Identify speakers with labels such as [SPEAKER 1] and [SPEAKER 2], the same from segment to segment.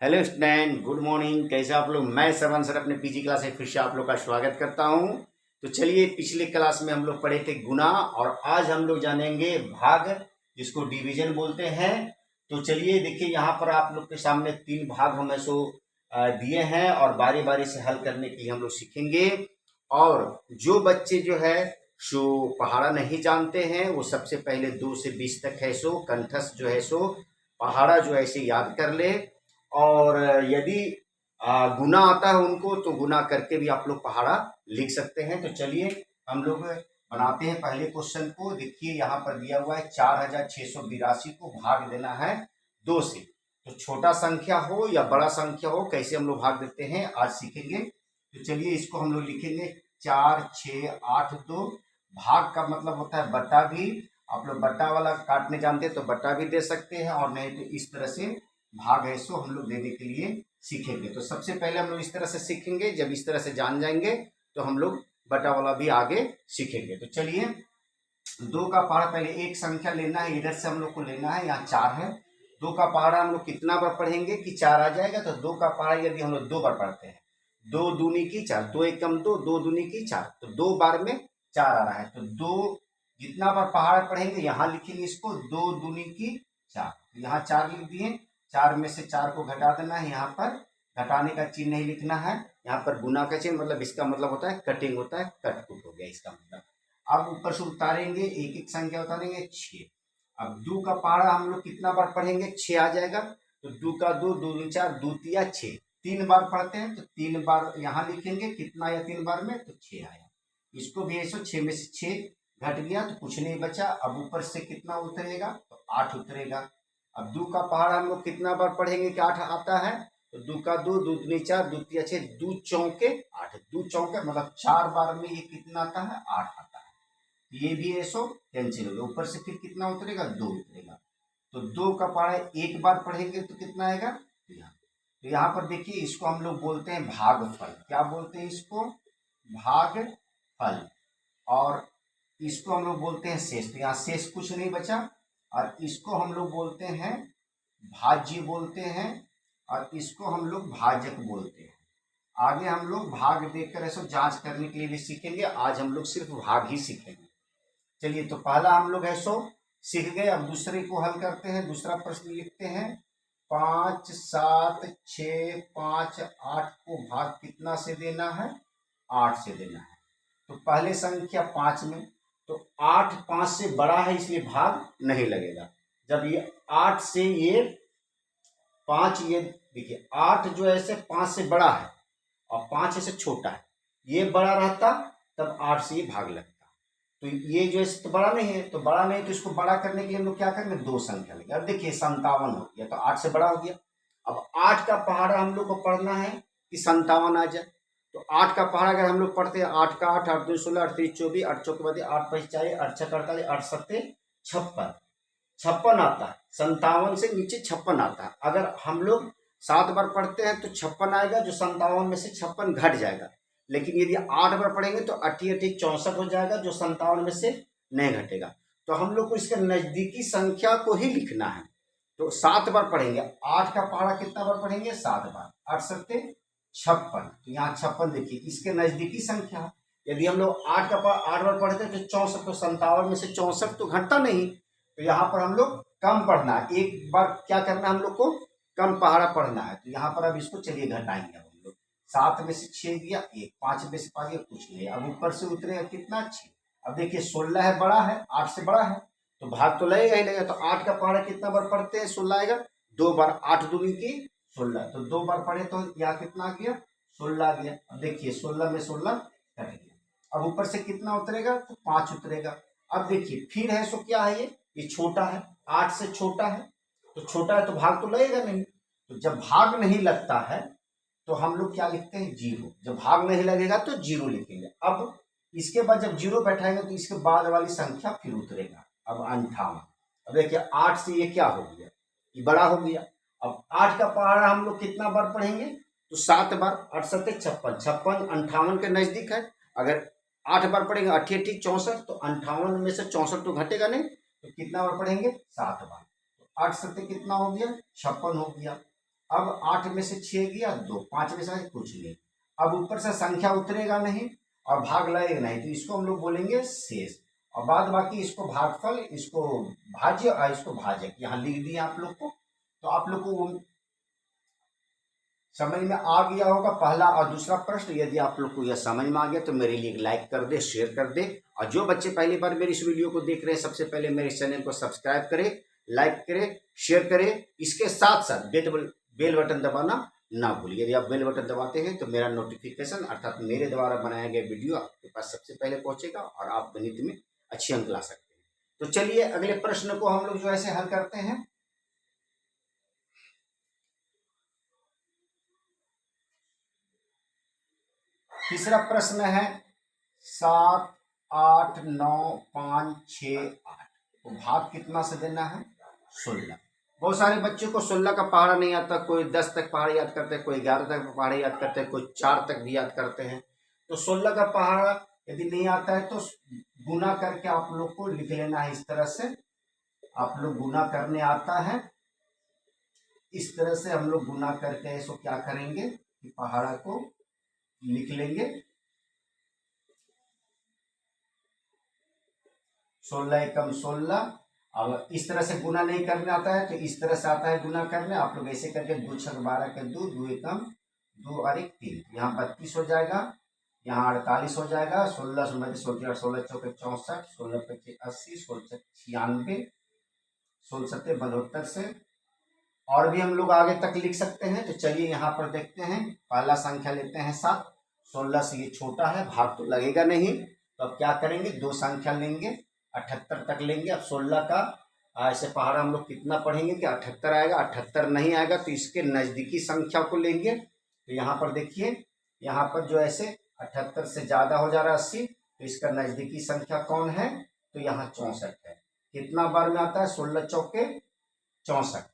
[SPEAKER 1] Hello student, good morning. कैसे आप लोग? मैं सरवन सर अपने पीजी क्लास में फिर से आप लोग का स्वागत करता हूं। तो चलिए, पिछले क्लास में हम लोग पढ़े थे गुना और आज हम लोग जानेंगे भाग, जिसको डिवीजन बोलते हैं। तो चलिए देखिए, यहाँ पर आप लोग के सामने तीन भाग हमें दिए हैं और बारी बारी से हल करने के लिए हम लोग सीखेंगे। और जो बच्चे जो है सो पहाड़ा नहीं जानते हैं, वो सबसे पहले 2 से 20 तक है सो कंठस्थ जो है सो पहाड़ा जो है ऐसे याद कर ले। और यदि गुना आता है उनको तो गुना करके भी आप लोग पहाड़ा लिख सकते हैं। तो चलिए हम लोग बनाते हैं पहले क्वेश्चन को। देखिए यहाँ पर दिया हुआ है 4682 को भाग देना है 2 से। तो छोटा संख्या हो या बड़ा संख्या हो, कैसे हम लोग भाग देते हैं आज सीखेंगे। तो चलिए इसको हम लोग लिखेंगे 4682। भाग का मतलब होता है बटा भी। आप लोग बटा वाला काटने जानते हैं तो बटा भी दे सकते हैं, और नहीं तो इस तरह से भाग है सो हम लोग देने के लिए सीखेंगे। तो सबसे पहले हम लोग इस तरह से सीखेंगे। जब इस तरह से जान जाएंगे तो हम लोग बटा वाला भी आगे सीखेंगे। तो चलिए, 2 का पहाड़ा पहले एक संख्या लेना है, इधर से हम लोग को लेना है। यहाँ 4 है। 2 का पहाड़ा हम लोग कितना बार पढ़ेंगे कि 4 आ जाएगा। तो 2 का पहाड़ा यदि हम लोग 2 बार पढ़ते हैं, 2 दूनी की 4, 2 एकम 2, 2 दूनी की 4, तो 2 बार में 4 आ रहा है। तो 2 जितना बार पहाड़ा पढ़ेंगे यहाँ लिखेंगे इसको 2 दूनी की 4। यहाँ 4 लिख दिए। 4 में से 4 को घटा देना है। यहाँ पर घटाने का चिन्ह नहीं लिखना है। यहाँ पर गुना का चिन्ह, मतलब इसका मतलब होता है कटिंग, होता है कट कुट हो गया इसका मतलब। अब ऊपर से उतारेंगे, एक एक संख्या उतारेंगे 6। अब 2 का पहाड़ा हम लोग कितना बार पढ़ेंगे, 6 आ जाएगा। तो 2 का 2, 2 दूनी 4, 2 तिया 6, 3 बार पढ़ते हैं तो 3 बार यहाँ लिखेंगे। कितना आया 3 बार में, तो 6 आया। इसको भी ऐसे 6 में से 6 घट गया तो कुछ नहीं बचा। अब ऊपर से कितना उतरेगा, तो 8 उतरेगा। अब 2 का पहाड़ा हम लोग कितना बार पढ़ेंगे कि 8 आता है। तो 2 का 2, 2 दूनी 4, 2 तिया 6, 2 चौके 8, 2 चौके मतलब 4 बार में ये कितना आता है, 8 आता है। ये भी ऐसो कैंसिल हो गया। ऊपर से फिर कितना उतरेगा, 2 उतरेगा। तो 2 का पहाड़ा एक बार पढ़ेंगे तो कितना आएगा, तो यहाँ पर देखिए इसको हम लोग बोलते हैं भागफल। क्या बोलते हैं इसको, भागफल। और इसको हम लोग बोलते हैं शेष। तो यहाँ शेष कुछ नहीं बचा। और इसको हम लोग बोलते हैं भाज्य बोलते हैं, और इसको हम लोग भाजक बोलते हैं। आगे हम लोग भाग देखकर ऐसा जांच करने के लिए भी सीखेंगे। आज हम लोग सिर्फ भाग ही सीखेंगे। चलिए, तो पहला हम लोग ऐसो सीख गए। अब दूसरे को हल करते हैं। दूसरा प्रश्न लिखते हैं 5, 7, 6, 5, 8 को भाग कितना से देना है, 8 से देना है। तो पहले संख्या 5 में, तो 8 5 से बड़ा है इसलिए भाग नहीं लगेगा। जब ये 8 से ये 5, ये देखिए 8 जो है ऐसे 5 से बड़ा है और 5 ऐसे छोटा है, ये बड़ा रहता तब 8 से ये भाग लगता। तो ये जो है तो बड़ा नहीं है, तो बड़ा नहीं, तो इसको बड़ा करने के लिए हम लोग क्या करेंगे, 2 संख्या लेंगे। अब देखिए 57 हो गया, तो 8 से बड़ा हो गया। अब 8 का पहाड़ा हम लोग को पढ़ना है कि 57 आ जाए। तो 8 का पहाड़ा अगर हम लोग पढ़ते हैं, 8 का 8, 8 2 16, 8 3 24, 8 चौके बाद 8 5 40, 8 6 48, 8 7 56, 56 आता है। 57 से नीचे 56 आता है। अगर हम लोग 7 बार पढ़ते हैं तो 56 आएगा, जो 57 में से 56 घट जाएगा। लेकिन यदि 8 बार पढ़ेंगे तो 8 8 64 हो जाएगा, जो 57 में से नहीं घटेगा। तो हम लोग को इसके नजदीकी संख्या को ही लिखना है। तो 7 बार पढ़ेंगे। 8 का पहाड़ा कितना बार पढ़ेंगे, 7 बार। 8 7 56, तो यहाँ 56 देखिए इसके नजदीकी संख्या है। यदि हम लोग 8 का 8 बार पढ़ते हैं तो 64, तो 57 में से 64 तो घटता नहीं। तो यहाँ पर हम लोग कम पढ़ना है। एक बार क्या करना है, हम लोग को कम पहाड़ा पढ़ना है। तो यहाँ पर अब इसको चलिए घटाएंगे। हम लोग 7 में से 6 दिया 1, 5 में से 5 दिया कुछ नहीं। अब ऊपर से उतरेगा कितना, 6। अब देखिए 16 है, बड़ा है, 8 से बड़ा है, तो भाग तो लगेगा ही लगेगा। तो 8 का पहाड़ा कितना बार पढ़ते हैं, 16 आएगा। 2 बार, 8 दूनी की 16, तो 2 बार पढ़े तो यहाँ कितना आ गया, 16 आ गया। अब देखिए 16 में 16 कट गया। अब ऊपर से कितना उतरेगा, तो 5 उतरेगा। अब देखिए फिर है सो क्या है, ये छोटा है, 8 से छोटा है। तो छोटा है तो भाग तो लगेगा नहीं। तो जब भाग नहीं लगता है तो हम लोग क्या लिखते हैं, 0। जब भाग नहीं लगेगा तो 0 लिखेंगे। अब इसके बाद जब 0 बैठाएंगे तो इसके बाद वाली संख्या फिर उतरेगा। अब 58। अब देखिए 8 से ये क्या हो गया, ये बड़ा हो गया। अब 8 का पहाड़ा हम लोग कितना बार पढ़ेंगे, तो 7 बार। 8 7 56, 56 58 के नजदीक है। अगर 8 बार पढ़ेंगे, 8 8 64, तो 58 में से 64 तो घटेगा नहीं। तो कितना बार पढ़ेंगे, 7 बार। तो 8 7 कितना हो गया, 56 हो गया। अब 8 में से 6 गया 2, 5 में से कुछ नहीं। अब ऊपर से संख्या उतरेगा नहीं और भाग लगेगा नहीं, तो इसको हम लोग बोलेंगे शेष। और बाद बाकी इसको भागफल, इसको भाज्य और इसको भाजक यहाँ लिख दिए आप लोग को। तो आप लोग को समझ में आ गया होगा पहला और दूसरा प्रश्न। यदि आप लोग को यह समझ में आ गया तो मेरे लिए एक लाइक कर दे, शेयर कर दे। और जो बच्चे पहली बार मेरी इस वीडियो को देख रहे हैं, सबसे पहले मेरे चैनल को सब्सक्राइब करें, लाइक करें, शेयर करें। इसके साथ साथ बेल बटन दबाना ना भूलिए। यदि आप बेल बटन दबाते हैं तो मेरा नोटिफिकेशन अर्थात मेरे द्वारा बनाया गया वीडियो आपके पास सबसे पहले पहुंचेगा और आप गणित में अच्छे अंक ला सकते हैं। तो चलिए अगले प्रश्न को हम लोग जो ऐसे हल करते हैं। तीसरा प्रश्न है 7, 8, 9, 5, 6, 8 तो भाग कितना से देना है 16। बहुत सारे बच्चों को 16 का पहाड़ा नहीं आता, कोई 10 तक पहाड़ा याद करते हैं, कोई 11 तक पहाड़ा याद करते हैं, कोई 4 तक भी याद करते हैं। तो 16 का पहाड़ा यदि नहीं आता है तो गुना करके आप लोग को लिख लेना है। इस तरह से आप लोग गुना करने आता है, इस तरह से हम लोग गुना करके इसको क्या करेंगे कि पहाड़ा को लिख लेंगे। 16 एकम 16। अब इस तरह से गुना नहीं करने आता है तो इस तरह से आता है गुना करने। आप लोग ऐसे करके 2 छक 12 के 2, 2 एकम 2 और 1 3, यहाँ 32 हो जाएगा, यहाँ 48 हो जाएगा। 16 16 16 16 चौके 64, 16 पच्चीस 80, 16 96, 16 सत्ते 72 से और भी हम लोग आगे तक लिख सकते हैं। तो चलिए यहाँ पर देखते हैं। पहला संख्या लेते हैं 7। 16 से ये छोटा है, भाग तो लगेगा नहीं, तो अब क्या करेंगे 2 संख्या लेंगे, 78 तक लेंगे। अब 16 का ऐसे पहाड़ा हम लोग कितना पढ़ेंगे कि 78 आएगा। 78 नहीं आएगा तो इसके नज़दीकी संख्या को लेंगे। तो यहाँ पर देखिए, यहाँ पर जो ऐसे 78 से ज़्यादा हो जा रहा है 80, तो इसका नज़दीकी संख्या कौन है तो यहाँ 64 है। कितना बार में आता है 16 चौके 64,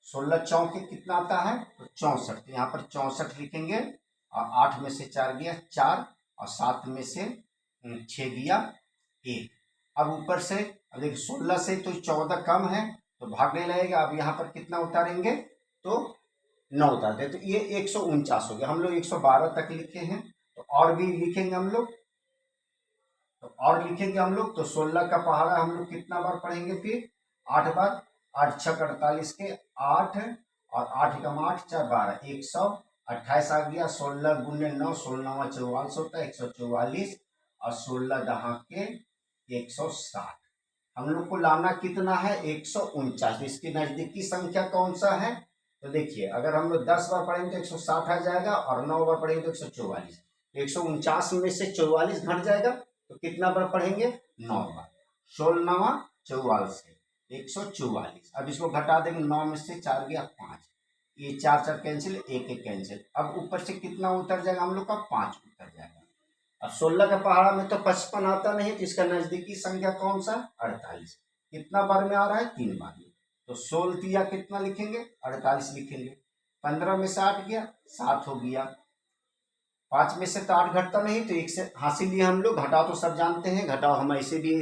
[SPEAKER 1] 16 चौके कितना आता है तो 64। तो यहाँ पर 64 लिखेंगे और 8 में से 4 गया 4 और 7 में से 6 गया 1। अब ऊपर से अब देखिए 16 से तो 14 कम है तो भागने लगेगा। अब यहाँ पर कितना उतारेंगे तो 9 उतारते हैं, तो ये 149 हो गया। हम लोग 112 तक लिखे हैं, तो और भी लिखेंगे हम लोग, तो 16 का पहाड़ा हम लोग कितना बार पढ़ेंगे फिर 8 बार। 8 छक 48 के 8 और 8 एकम 8 4 12, 128 आ गया। 16 गुने 9, 16 44 होता है 144 और 16 दहा के 160। हम लोग को लाना कितना है 149। इसकी नज़दीकी संख्या कौन सा है तो देखिए, अगर हम लोग 10 बार पढ़ेंगे तो 160 आ जाएगा और 9 बार पढ़ेंगे तो 144। 149 में से 44 घट जाएगा तो कितना बार पढ़ेंगे 9 बार। 16 44 144। अब इसको घटा देंगे, 9 में से 4 गया 5, ये 4 4 कैंसिल, 1 1 कैंसिल। अब ऊपर से कितना उतर जाएगा हम लोग का 5 उतर जाएगा। अब 16 का पहाड़ा में तो 55 आता नहीं, तो इसका नज़दीकी संख्या कौन सा 48। कितना बार में आ रहा है 3 बार में, तो 16 दिया कितना लिखेंगे 48 लिखेंगे। 15 में से 8 गया 7 हो गया। 5 में से तो 8 घटता नहीं, तो 1 से हासिल लिया हम लोग। घटाओ तो सब जानते हैं, घटाओ हम ऐसे भी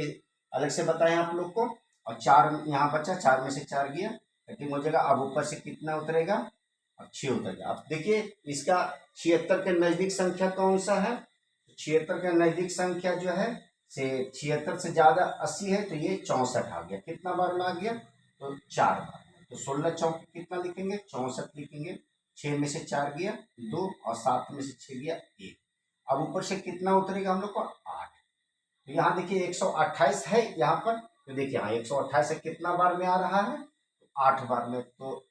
[SPEAKER 1] अलग से बताएं आप लोग को। और 4 यहाँ बचा, 4 में से 4 गया, कटिंग हो जाएगा। अब ऊपर से कितना उतरेगा अब 6 उतरेगा। अब देखिए इसका 76 के नज़दीक संख्या कौन सा है, 76 का नज़दीक संख्या जो है से 76 से ज़्यादा 80 है, तो ये 64 आ गया। कितना बार में आ गया तो 4 बार में। तो 16 चौक कितना लिखेंगे 64 लिखेंगे। 6 में से 4 गया 2 और 7 में से 6 गया 1। अब ऊपर से कितना उतरेगा हम लोग को 8। तो यहाँ देखिए 128 है यहाँ पर, तो देखिए यहाँ 128 से कितना बार में आ रहा है 8 बार में। तो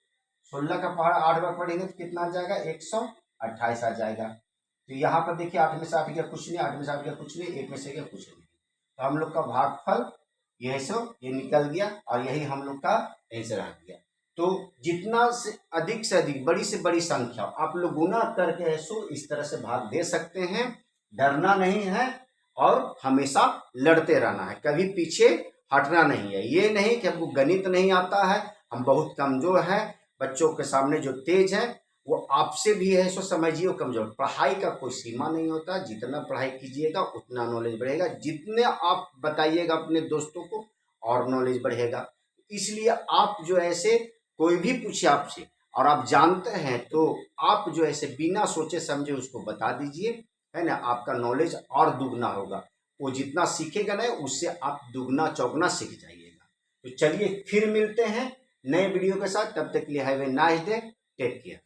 [SPEAKER 1] 16 का पहाड़ा 8 बार पढ़ेंगे तो कितना आ जाएगा 128 आ जाएगा। तो यहाँ पर देखिए 8 में से 8 गया कुछ नहीं, 8 में से 8 गया कुछ नहीं, 1 में से गया कुछ नहीं। तो हम लोग का भागफल यही सो ये निकल गया और यही हम लोग का आंसर आ गया। तो जितना से अधिक बड़ी से बड़ी संख्या आप लोग गुना करके ऐसो इस तरह से भाग दे सकते हैं। डरना नहीं है और हमेशा लड़ते रहना है, कभी पीछे हटना नहीं है। ये नहीं कि हमको गणित नहीं आता है, हम बहुत कमज़ोर हैं, बच्चों के सामने जो तेज है वो आपसे भी है, सो समझिए वो कमज़ोर। पढ़ाई का कोई सीमा नहीं होता, जितना पढ़ाई कीजिएगा उतना नॉलेज बढ़ेगा, जितने आप बताइएगा अपने दोस्तों को और नॉलेज बढ़ेगा। इसलिए आप जो ऐसे कोई भी पूछे आपसे, और आप जानते हैं तो आप जो ऐसे बिना सोचे समझे उसको बता दीजिए, है ना। आपका नॉलेज और दुगना होगा। वो जितना सीखेगा ना उससे आप दुगना चौगना सीख जाइएगा। तो चलिए फिर मिलते हैं नए वीडियो के साथ। तब तक के लिए have a nice day, take care.